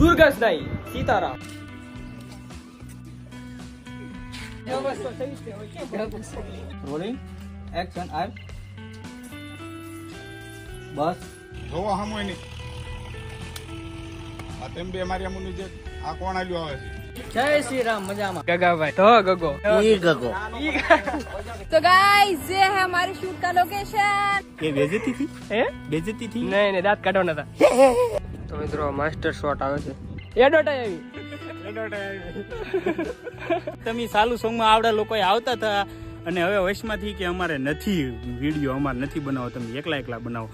દુર્ગસ નહીં Sitaram. Rolling action R બસ જોવો હમોય નહીં આ તેમ બે મારી અમુની જે આ કોણ આલ્યો આવે છે. જય શ્રી રામ. મજામાં ગગાભાઈ તો ગગો तो गाइस ये है हमारे शूट का लोकेशन. ये बेइज्जती थी હે बेइज्जती थी નહીં નહીં દાંત કાઢવાના હતા. તો મિત્રો માસ્ટર શોટ આવે છે. એડોટ આવી તમે ચાલુ સોંગ માં આવડા લોકો આવતા હતા અને હવે વશમાંથી કે અમારે નથી વિડીયો અમારે નથી બનાવો, તમે એકલા એકલા બનાવો.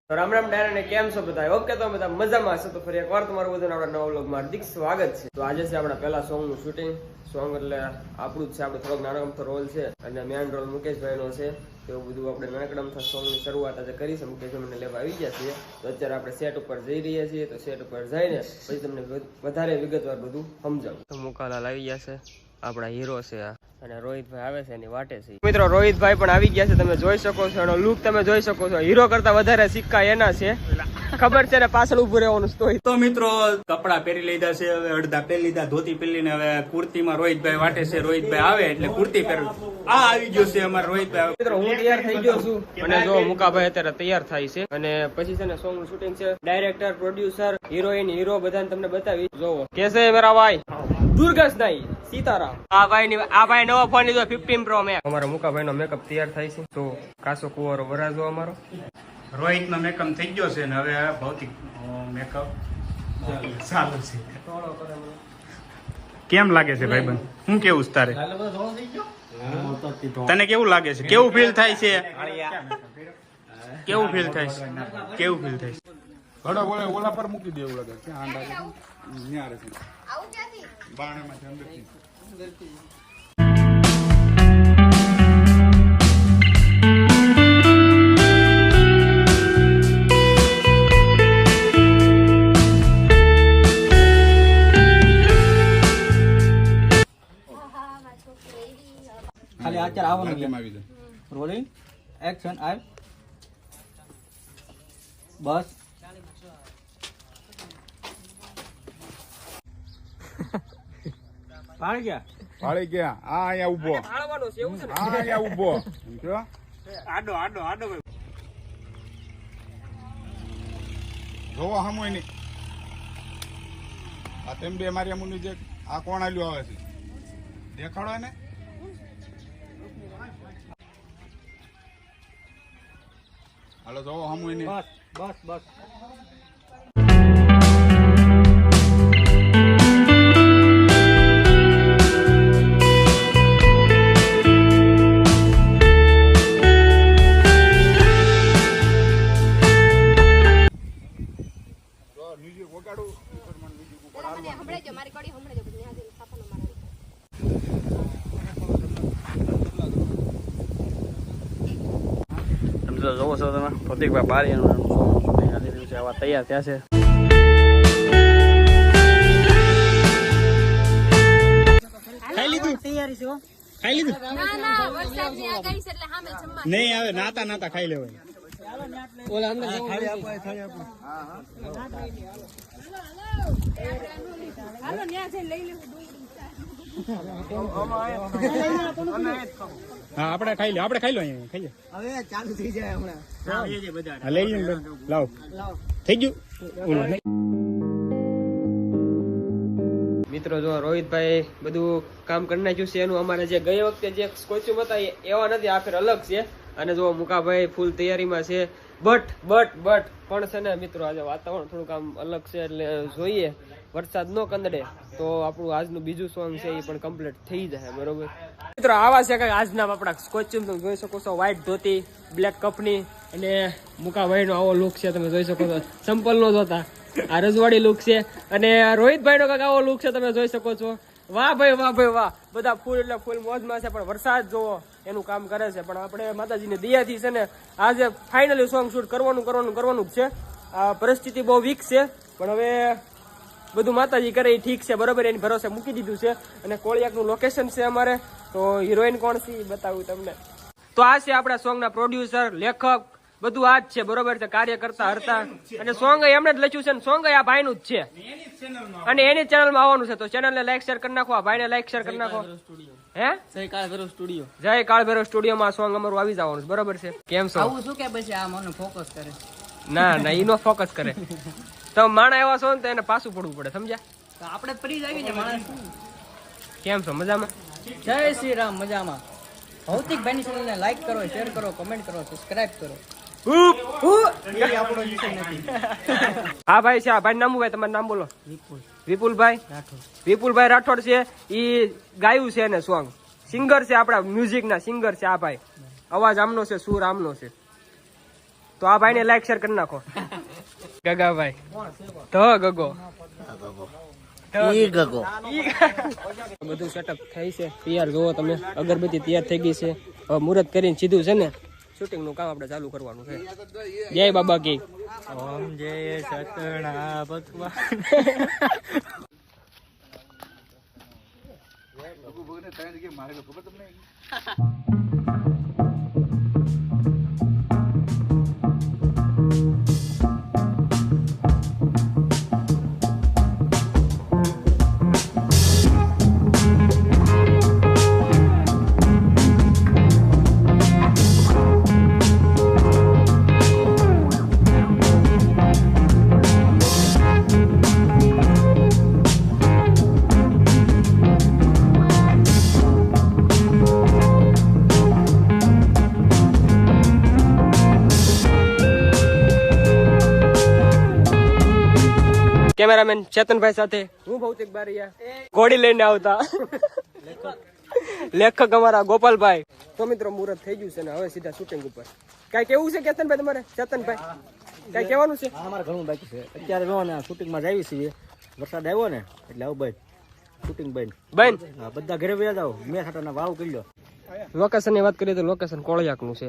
તો રામ રામ ડાયરા ને કેમ છો બધા? ઓકે તો બધા મજામાં હશે. તો ફરી એકવાર તમારું બધાને આપણા નવા વ્લોગમાં હાર્દિક સ્વાગત છે. તો આજે છે આપણા પહેલા સોંગ નું શૂટિંગ. સોંગ એટલે આપણું જ છે, આપણો થોડોક નાનો અમથો રોલ છે અને મેન રોલ મુકેશભાઈ નો છે. એવું બધું આપણે નાનકડા અમથા સોંગ ની શરૂઆત આજે કરી છે. મુકેશભાઈ મને લેવા આવી ગયા છીએ. તો અત્યારે આપણે સેટ ઉપર જઈ રહ્યા છીએ. તો સેટ ઉપર જઈને પછી તમને વધારે વિગતવાર બધું સમજાવું. તો મુકાલાલ આવી ગયા છે, આપણા હીરો છે આ, અને રોહિતભાઈ આવે છે એની વાટે છે. મિત્રો રોહિતભાઈ પણ આવી ગયા છે, તમે જોઈ શકો છો. એનો લુક તમે જોઈ શકો છો. હીરો કરતા વધારે સિક્કા એના છે, ખબર છે ને, પાછળ ઉભું રહેવાનું હોય. તો મિત્રો કપડા પહેરી લીધા છે, હવે અડધા પહેરી લીધા, ધોતી પહેરી ને હવે કુર્તીમાં રોહિતભાઈ વાટે છે. રોહિતભાઈ આવે એટલે કુર્તી પહેરવી. આ આવી ગયો છે અમારા રોહિતભાઈ. મિત્રો હું તૈયાર થઈ ગયો છું અને જો મુકાભાઈ અત્યારે તૈયાર થાય છે અને પછી છે ને સોંગ નું શૂટિંગ છે. ડાયરેક્ટર, પ્રોડ્યુસર, હિરોઈન, હીરો બધાને તમને બતાવી. જોવો કેસે મેરા ભાઈ દુર્ગસ નહીં સીતારામ. આ ભાઈ નવો ફોન લીધો 15 Pro Max. અમારા મુકાભાઈ નો મેકઅપ તૈયાર થાય છે. તો કાસો કુવારો વરાજો અમારો રોહિત નો મેકઅપ થઈ ગયો છે ને હવે ભૌતિક મેકઅપ ચાલુ છે. કેમ લાગે છે ભાઈબંધ? હું કેવું છે તારે? તને કેવું લાગે છે? કેવું ફીલ થાય છે? કેવું ફીલ થાય છે? કેવું ફીલ થાય છે? ઘડો બોલે ઓલા પર મૂકી દેવું લાગે ક્યાં આંડા છે ન્યા રહે બાણામાંથી અંદરથી ખાલી આચાર આવવાનું લાગીમાં આવી જાય. રોલિંગ એક્શન આર બસ પાડી ગયા પાળી ગયા આ અહીંયા ઊભો ઢાળવાનું છે એવું છે ને. આ અહીંયા ઊભો જો આડો આડો આડો જોવો હમોય નહીં આ તેમ બે મારી અમુની જે આ કોણ આલ્યો આવે છે દેખાડો ને. હાલો જોવો હમોય નહીં. બસ બસ બસ મ્યુઝિક વગાડું હમણાં મારી કડી હમણાં જો બધું યાદ સાપાનો મારા. તમે તો જોવો છો તમે પ્રતિકભાઈ બારીયાનું શૂટિંગ આવી રહ્યું છે. આવા તૈયાર થયા છે. ખાઈ લીધું? તૈયારી છે. ખાઈ લીધું? ના ના વરસાદની આગાહી છે એટલે સામે જમવા. નહીં આવે, નાતા નાતા ખાઈ લેવાય. ઓલા અંદર હાલો ન્યા જઈને લઈ લેવું ડુંગળી. હા આપણે ખાઈ લે, આપણે ખાઈ લો અહીંયા ખાઈ લે. હવે ચાલુ થઈ જાય હમણાં. હા લઈ લે, લાવ થઈ ગયું. ઓલો નહીં. મિત્રો જો રોહિતભાઈ બધું કામ કરી નાખ્યું છે એનું. અમારે જે ગઈ વખતે જે કોસ્ચ્યુમ હતા એવા નથી, આ ફેર અલગ છે. અને જો મુકાભાઈ ફૂલ તૈયારીમાં છે. બટ પણ છે ને મિત્રો આજે વાતાવરણ થોડુંક આમ અલગ છે એટલે જોઈએ વરસાદ ન કંદડે તો આપણું આજનું બીજું સોંગ છે એ પણ કમ્પ્લીટ થઈ જાય. બરોબર મિત્રો આવા છે કઈ આજના આપણા કોસ્ચ્યુમ તમે જોઈ શકો છો. વ્હાઈટ ધોતી, બ્લેક કપની અને મુકાભાઈ નો આવો લુક છે તમે જોઈ શકો છો. ચંપલ નો જોતા આ રજવાડી લુક છે અને રોહિતભાઈ નો કઈક આવો લુક છે તમે જોઈ શકો છો. વાહ ભાઈ વાહ ભાઈ વાહ. બધા ફૂલ એટલે ફૂલ મોજમાં છે પણ વરસાદ જોવો એનું કામ કરે છે. પણ આપણે માતાજીની દયાથી છે ને આજે ફાઇનલી સોંગ શૂટ કરવાનું જ છે. આ પરિસ્થિતિ બહુ વીક છે પણ હવે બધું માતાજી કરે એ ઠીક છે. બરોબર, એની ભરોસે મૂકી દીધું છે. અને કોળિયાકનું લોકેશન છે અમારે. તો હિરોઈન કોણ છે એ બતાવું તમને. તો આ છે આપણા સોંગના પ્રોડ્યુસર, લેખક, બધું આ જ છે બરોબર છે, કાર્ય કરતા હરતા. અને સોંગ એમણે જ લખ્યું છે, સોંગ આ ભાઈનું જ છે અને એની ચેનલમાં આવવાનું છે. તો ચેનલને લાઈક શેર કરી નાખો, આ ભાઈને લાઈક શેર કરી નાખો. હે જય કાળભૈરવ સ્ટુડિયોમાં સોંગ અમારું આવી જવાનું છે બરોબર છે. કેમ છો? આવું શું કે પછી આ મને ફોકસ કરે? ના ના, ઈ નો ફોકસ કરે. તો માણા એવા છો ને તો એને પાછું પડવું પડે, સમજ્યા? તો આપણે ફરી જ આવી છે માણસ. કેમ છો? મજામાં? જય શ્રી રામ. મજામાં. ભૌતિક ભાઈની ચેનલને લાઈક કરો, શેર કરો, કમેન્ટ કરો, સબસ્ક્રાઇબ કરો. એ આપણો વિષય નથી. હા ભાઈ છે, આ ભાઈ નામ ભાઈ તમારું નામ બોલો. વિપુલભાઈ રાઠોડ છે. ઈ ગાયું છે એને સોંગ, સિંગર છે, આપડા મ્યુઝિક ના સિંગર છે આ ભાઈ. અવાજ આમનો છે, સુર આમનો છે. તો આ ભાઈ ને લાઈક શેર કરી નાખો. ગગાભાઈ તો ગગો બધું સેટઅપ થઈ છે, તૈયાર જોવો તમે. અગરબત્તી તૈયાર થઈ ગઈ છે. હવે મુહૂર્ત કરીને સીધું છે ને શૂટિંગ નું કામ આપણે ચાલુ કરવાનું છે. જય બાબા કી ઓમ જય સતણા ભગવાન. કેમેરામેન ચેતનભાઈ સાથે હું ભૌતિક બારિયા, ઘોડી લઈને આવતા લેખક અમારા ગોપાલભાઈ. તો મિત્રો મુહૂર્ત થઈ ગયું છે ને હવે સીધા શૂટિંગ ઉપર. કઈ કેવું છે કેતનભાઈ તમારે? ચેતનભાઈ કઈ કહેવાનું છે? અમારે ઘણું બાકી છે. અત્યારે જો ને શૂટિંગમાં જઈએ છીએ, વરસાદ આવ્યો ને એટલે આવું ભાઈ શૂટિંગ બંધ. હા, બધા ઘરે વ્યા જાવ. મેં ખાટાના વાવ કરી લો. લોકેશન ની વાત કરીએ તો લોકેશન કોળિયાક નું છે.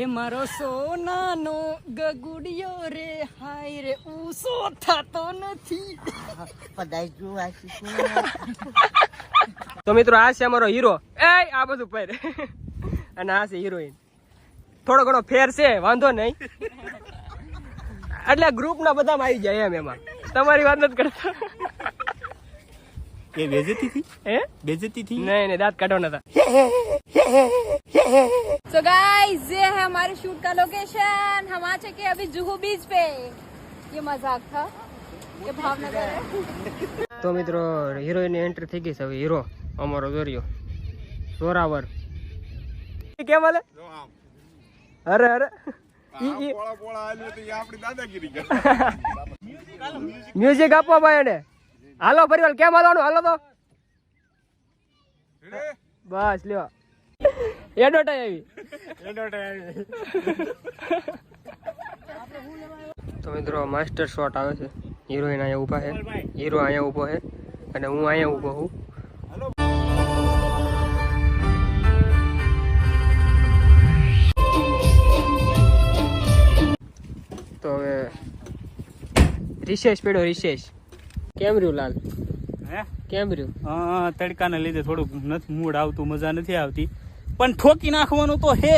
હે મારો સોનાનો ગગુડિયો રે, હાય રે ઉસો થતો નથી. તો મિત્રો આ છે અમારો હીરો. આ બધું પહેરે અને આ છે હિરોઈન. થોડો ઘણો ફેર છે, વાંધો નહીં. એટલે ગ્રુપ ના બધા આવી જાય એમ. એમાં તમારી વાત નથી કરતા. એ બેજતી થી बेइज्जती थी? नहीं दांत काटवाना था. So guys, ये है हमारे शूट का लोकेशन. हम आ चुके हैं अभी जुहू बीच पे. ये मजाक था, ये भावनगर है. तो મિત્રો હિરોઈન ની એન્ટ્રી થઈ ગઈ છે. હવે હીરો અમારો દોરિયો સોરાવર કેમ હાલે? અરે અરે મ્યુઝિક આપો ભાઈ એને. હાલો પરિવાર, કેમ હાલવાનું? હાલો તો બસ લ્યો. એડવર્ટાઈ આવી. તો મિત્રો માસ્ટર શોટ આવે છે. હિરોઈન અહીંયા ઊભા છે, હીરો અહીંયા ઊભો છે અને હું અહીંયા ઊભો છું. તો હવે રિશેષ પડ્યો. રિશેષ કેમ રહ્યું લાલ? કેમ રહ્યું? તડકાને લીધે થોડુંક નથી મૂડ આવતું, મજા નથી આવતી, પણ ઠોકી નાખવાનું તો હે.